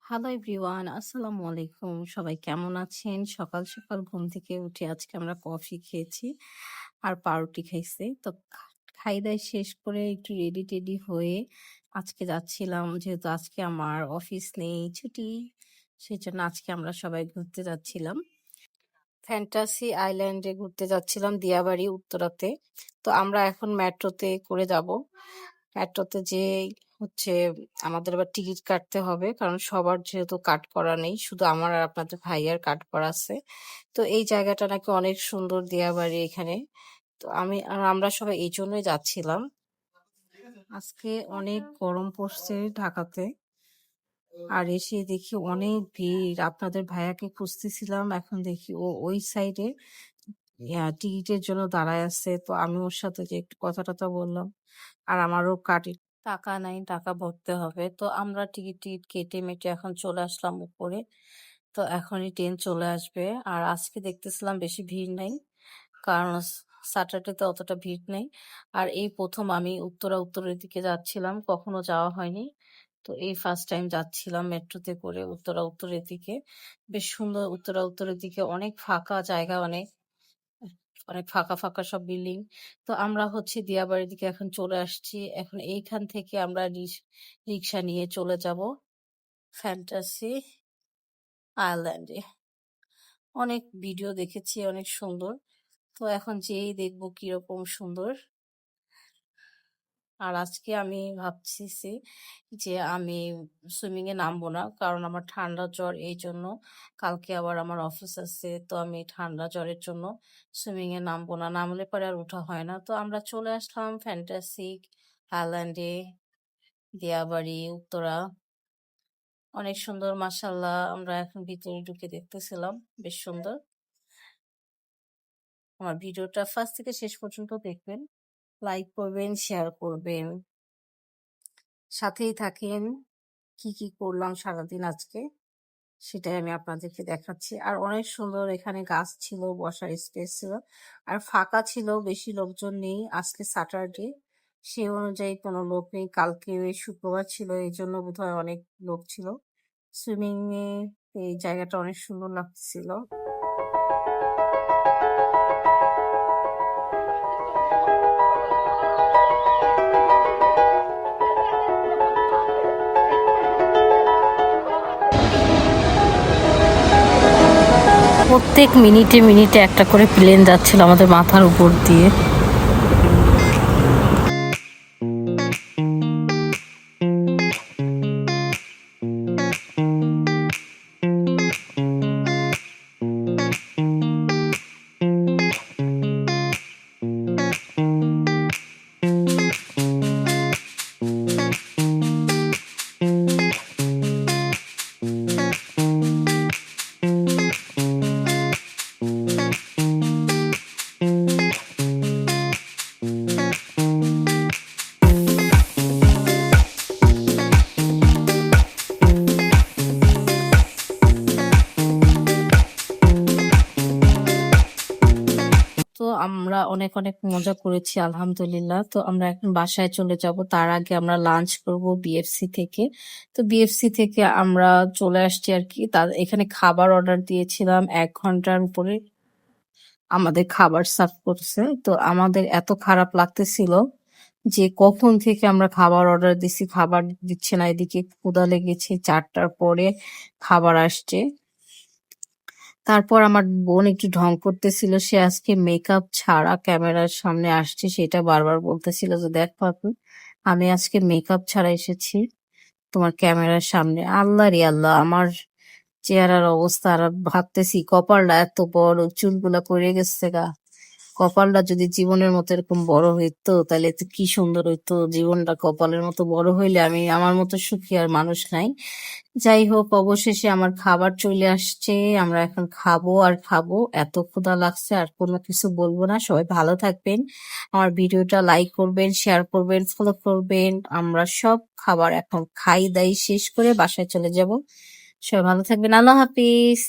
Hello everyone, আসসালামু আলাইকুম। সবাই কেমন আছেন? সকাল সকাল ঘুম থেকে উঠে আজকে আমরা কফি খেয়েছি আর পাউরুটি খাইছি। তো খাই-দাই শেষ করে একটু রেডি-টেডি হয়ে আজকে যাচ্ছিলাম, যেহেতু আজকে আমার অফিস নেই, ছুটি। সেজন্য আজকে আমরা সবাই ঘুরতে যাচ্ছিলাম। ফ্যান্টাসি আইল্যান্ডে ঘুরতে যাচ্ছিলাম দিয়াবাড়ি, উত্তরাতে। তো আমরা এখন মেট্রোতে করে যাব। মেট্রোতে যেয়ে হচ্ছে আমাদের আবার টিকিট কাটতে হবে, কারণ সবার যেহেতু কাট করা নেই, শুধু আমার আর আপনাদের ভাইয়ার কাট করা আছে। তো এই জায়গাটা নাকি অনেক সুন্দর, দিয়াবাড়ি এখানে। তো আমরা সবাই এই জন্যই যাচ্ছিলাম। আজকে অনেক গরম পড়ছে ঢাকাতে, আর এসে দেখি অনেক ভিড়। আপনাদের ভাইয়াকে খুঁজতেছিলাম, এখন দেখি ও ওই সাইডে টিকিটের জন্য দাঁড়ায় আছে। তো আমি ওর সাথে যে একটু কথা টথা বললাম, আর আমারও টাকা নাই, টাকা ভরতে হবে। তো আমরা টিকিট টিকিট কেটে মেটে এখন চলে আসলাম উপরে। তো এখনই ট্রেন চলে আসবে। আর আজকে দেখতেছিলাম বেশি ভিড় নাই, কারণ স্যাটারডেতে অতটা ভিড় নেই। আর এই প্রথম আমি উত্তরের দিকে যাচ্ছিলাম, কখনো যাওয়া হয়নি। তো এই ফার্স্ট টাইম যাচ্ছিলাম মেট্রোতে করে উত্তরের দিকে। বেশ সুন্দর, উত্তরের দিকে অনেক ফাঁকা জায়গা, অনেক অনেক ফাঁকা ফাঁকা সব বিল্ডিং। তো আমরা হচ্ছে দিয়াবাড়ির দিকে এখন চলে আসছি। এখন এইখান থেকে আমরা রিক্সা নিয়ে চলে যাব ফ্যান্টাসি আইল্যান্ডে। অনেক ভিডিও দেখেছি, অনেক সুন্দর। তো এখন যেই দেখবো কিরকম সুন্দর। আর আজকে আমি ভাবতেছি যে আমি সুইমিং এ নামবো না, কারণ আমার ঠান্ডা জ্বর, এই জন্য। কালকে আবার আমার অফিস আছে, তো আমি ঠান্ডা জ্বরের জন্য সুইমিং এ নামবো না, নামলে পরে আর ওঠা হয় না। তো আমরা চলে আসলাম ফ্যান্টাসিক আইল্যান্ডে, দিয়াবাড়ি, উত্তরা। অনেক সুন্দর, মাশাল্লাহ। আমরা এখন ভিতরে ঢুকে দেখতেছিলাম, বেশ সুন্দর। আমার ভিডিওটা ফার্স্ট থেকে শেষ পর্যন্ত দেখবেন, লাইক করবেন, শেয়ার করবেন, সাথেই থাকেন। কি কি করলাম সারাদিন আজকে, সেটাই আমি আপনাদেরকে দেখাচ্ছি। আর অনেক সুন্দর, এখানে গাছ ছিল, বসার স্পেস ছিল, আর ফাঁকা ছিল, বেশি লোকজন নেই। আজকে স্যাটারডে, সে অনুযায়ী কোনো লোক নেই। কালকে শুক্রবার ছিল, এই জন্য বোধহয় অনেক লোক ছিল। সুইমিং এ এই জায়গাটা অনেক সুন্দর লাগছিল। প্রত্যেক মিনিটে মিনিটে একটা করে প্লেন যাচ্ছিল আমাদের মাথার উপর দিয়ে। তো আমরা অনেক অনেক মজা করেছি, আলহামদুলিল্লাহ। তো আমরা এখন বাসায় চলে যাব, তার আগে আমরা লাঞ্চ করব বিএফসি থেকে। তো বিএফসি থেকে আমরা চলে আসছি আর কি। এখানে খাবার অর্ডার দিয়েছিলাম, 1 ঘন্টার উপরে আমাদের খাবার সার্ভ করছে। তো আমাদের এত খারাপ লাগতেছিল যে কখন থেকে আমরা খাবার অর্ডার দিছি, খাবার দিচ্ছে না। এদিকে ক্ষুধা লেগেছে, 4টার পরে খাবার আসছে। তারপর আমার বোন একটু ঢং করতেছিল, সে আজকে মেকআপ ছাড়া ক্যামেরার সামনে আসছে, সেটা বারবার বলতেছিল যে দেখ পাপি, আমি আজকে মেকআপ ছাড়া এসেছি তোমার ক্যামেরার সামনে। আল্লাহ রে আল্লাহ, আমার চেহারার অবস্থা। আর ভাবতেছি কপালটা এত বড়, চুলগুলা পড়ে গেছে গা। কপালটা যদি জীবনের মতো এরকম বড় হইতো, তাহলে তো কি সুন্দর হইতো। জীবনটা কপালের মতো বড় হইলে আমি, আমার মতো সুখী আর মানুষ নাই। যাই হোক, অবশেষে আমার খাবার চলে আসছে, আমরা এখন খাবো আর খাবো। এত ক্ষুধা লাগছে, আর কোনো কিছু বলবো না। সবাই ভালো থাকবেন, আমার ভিডিওটা লাইক করবেন, শেয়ার করবেন, ফলো করবেন। আমরা সব খাবার এখন খাই দাই শেষ করে বাসায় চলে যাব। সবাই ভালো থাকবেন, আল্লাহ হাফিজ।